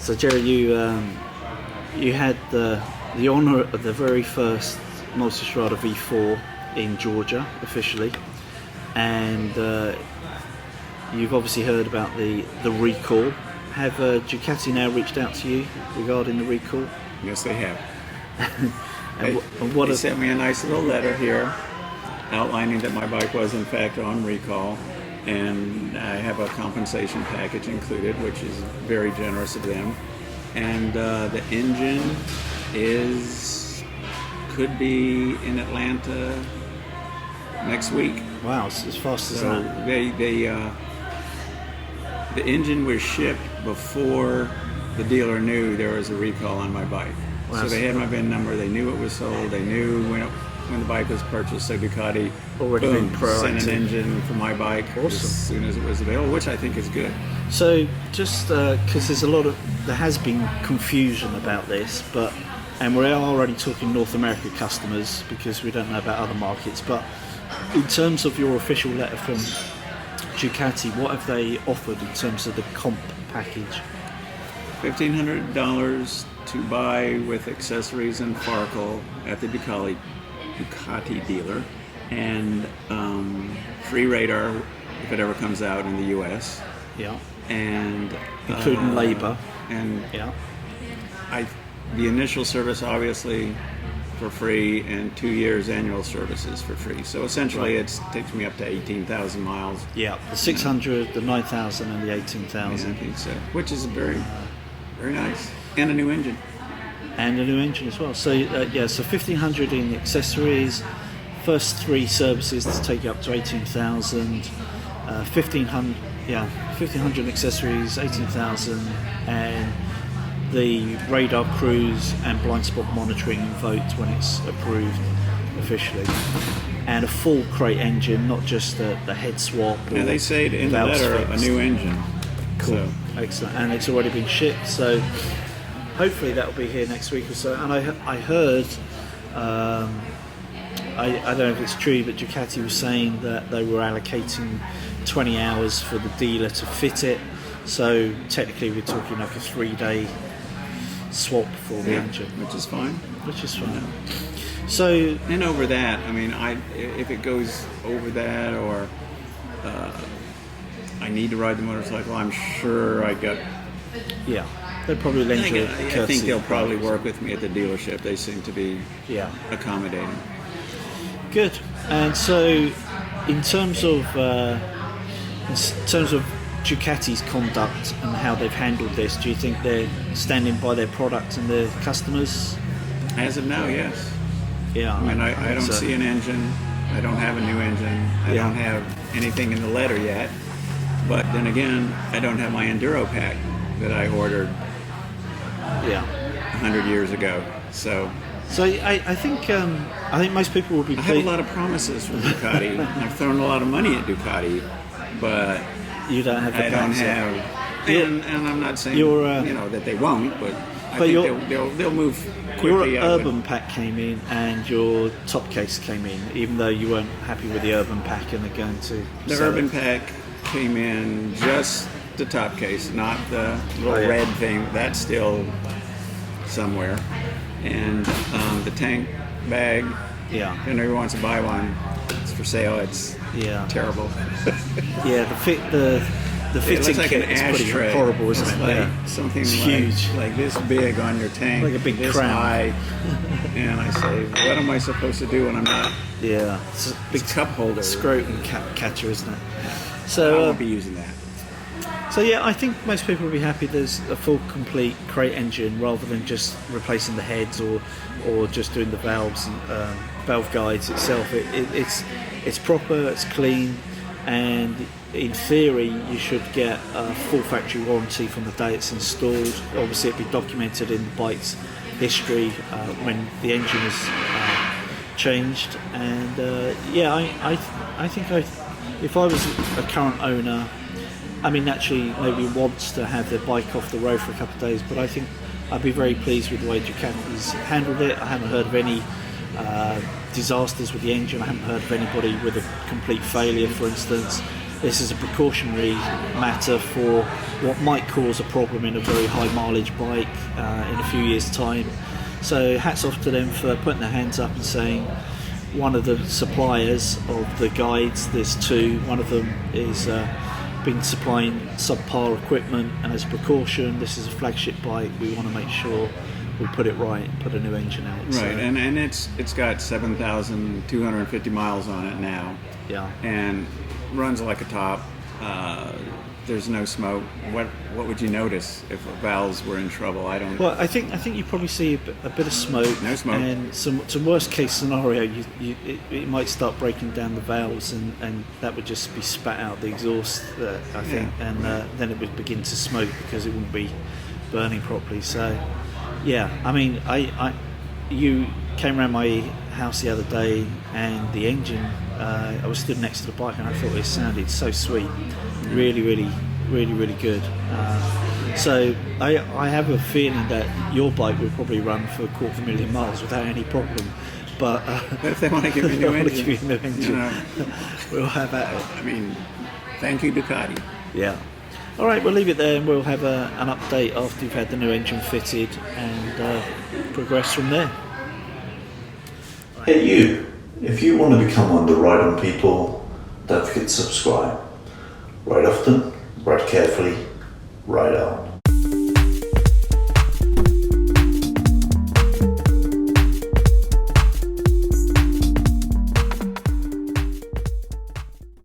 So Jerry, you had the honour of the very first Multistrada V4 in Georgia officially, and you've obviously heard about the recall. Have Ducati now reached out to you regarding the recall? Yes, they have. They sent me a nice little letter here outlining that my bike was in fact on recall, and I have a compensation package included, which is very generous of them. And the engine could be in Atlanta next week. Wow, it's as fast as So that. the engine was shipped before the dealer knew there was a recall on my bike. Wow. So they had my VIN number, they knew it was sold, they knew when the bike was purchased, so Ducati Already boom, been proactive. sent an engine for my bike Awesome. as soon as it was available, which I think is good. So just because there has been confusion about this, and we are already talking North America customers because we don't know about other markets, but in terms of your official letter from Ducati, what have they offered in terms of the comp package? $1,500 to buy with accessories and Farkle at the Ducati dealer, and free radar if it ever comes out in the US. Yeah. And Including labour. And Yeah. the initial service obviously for free, and 2 years annual services for free. So essentially, it takes me up to 18,000 miles. Yeah. The 600, the 9,000, and the 18,000. I think so, which is very, very nice, and a new engine. And a new engine as well. So so 1,500 in accessories, first 3 services to take you up to 18,000, 1,500 in accessories, 18,000, and the radar cruise and blind spot monitoring vote when it's approved officially, and a full crate engine, not just the head swap. Yeah, they say in the letter a new engine. Cool, So. excellent, and it's already been shipped. So hopefully that will be here next week or so. And I heard, I don't know if it's true, but Ducati was saying that they were allocating 20 hours for the dealer to fit it. So technically we're talking like a 3-day swap for the engine. Which is fine. Which is fine. So, and over that, I mean, if it goes over that, or I need to ride the motorcycle, I'm sure I got. Yeah, they'll probably lend you a courtesy. I think they'll probably work with me at the dealership. They seem to be accommodating. Good. And so, in terms of Ducati's conduct and how they've handled this, do you think they're standing by their product and their customers? As of now, yes. Yeah. I mean, I don't see an engine. I don't have a new engine. I don't have anything in the letter yet. But then again, I don't have my Enduro pack that I ordered 100 years ago. So I think most people will be. I have a lot of promises from Ducati. I've thrown a lot of money at Ducati, but you don't have. I don't have. And I'm not saying that they won't, but I think they'll move quickly. Your Urban pack came in and your top case came in, even though you weren't happy with the Urban pack and they're going to. The Urban pack came in just the top case, not the little red thing. That's still somewhere. And the tank bag. Yeah. If anyone wants to buy one, it's for sale. It's terrible. The fitting like kit an is pretty ashtray. horrible, isn't it? Like something it's huge, like this big on your tank, like a big this crown. high. And I say, what am I supposed to do when I'm not? Yeah, it's a big cup holder, scrotum catcher, isn't it? Yeah. So I won't be using that. So I think most people will be happy there's a full complete crate engine rather than just replacing the heads or just doing the valves and valve guides itself. It's proper, it's clean, and in theory you should get a full factory warranty from the day it's installed. Obviously it'll be documented in the bike's history when the engine is changed. And I think if I was a current owner, I mean, naturally, nobody wants to have their bike off the road for a couple of days, but I think I'd be very pleased with the way Ducati's handled it. I haven't heard of any disasters with the engine. I haven't heard of anybody with a complete failure, for instance. this is a precautionary matter for what might cause a problem in a very high mileage bike in a few years' time. So hats off to them for putting their hands up and saying, one of the suppliers of the guides, there's two, one of them is been supplying subpar equipment, and as a precaution, this is a flagship bike, we want to make sure we put it right, put a new engine out. Right, so, and it's got 7,250 miles on it now. Yeah. And runs like a top. There's no smoke. What would you notice if valves were in trouble? I don't. Well, I think you probably see a bit of smoke. No smoke. And some worst case scenario, it might start breaking down the valves, and that would just be spat out the exhaust. I think, Yeah. and then it would begin to smoke because it wouldn't be burning properly. So, yeah, I mean, you came around my house the other day, and the engine. I was stood next to the bike, and I thought it sounded so sweet, really good. So I have a feeling that your bike will probably run for 250,000 miles without any problem. But if they want to give you a new engine, you know, we'll have at it. I mean, thank you, Ducati. Yeah. All right, we'll leave it there, and we'll have an update after you've had the new engine fitted and progress from there. Hey you, if you want to become one of the Ride On people, don't forget to subscribe. Ride often, ride carefully, ride on.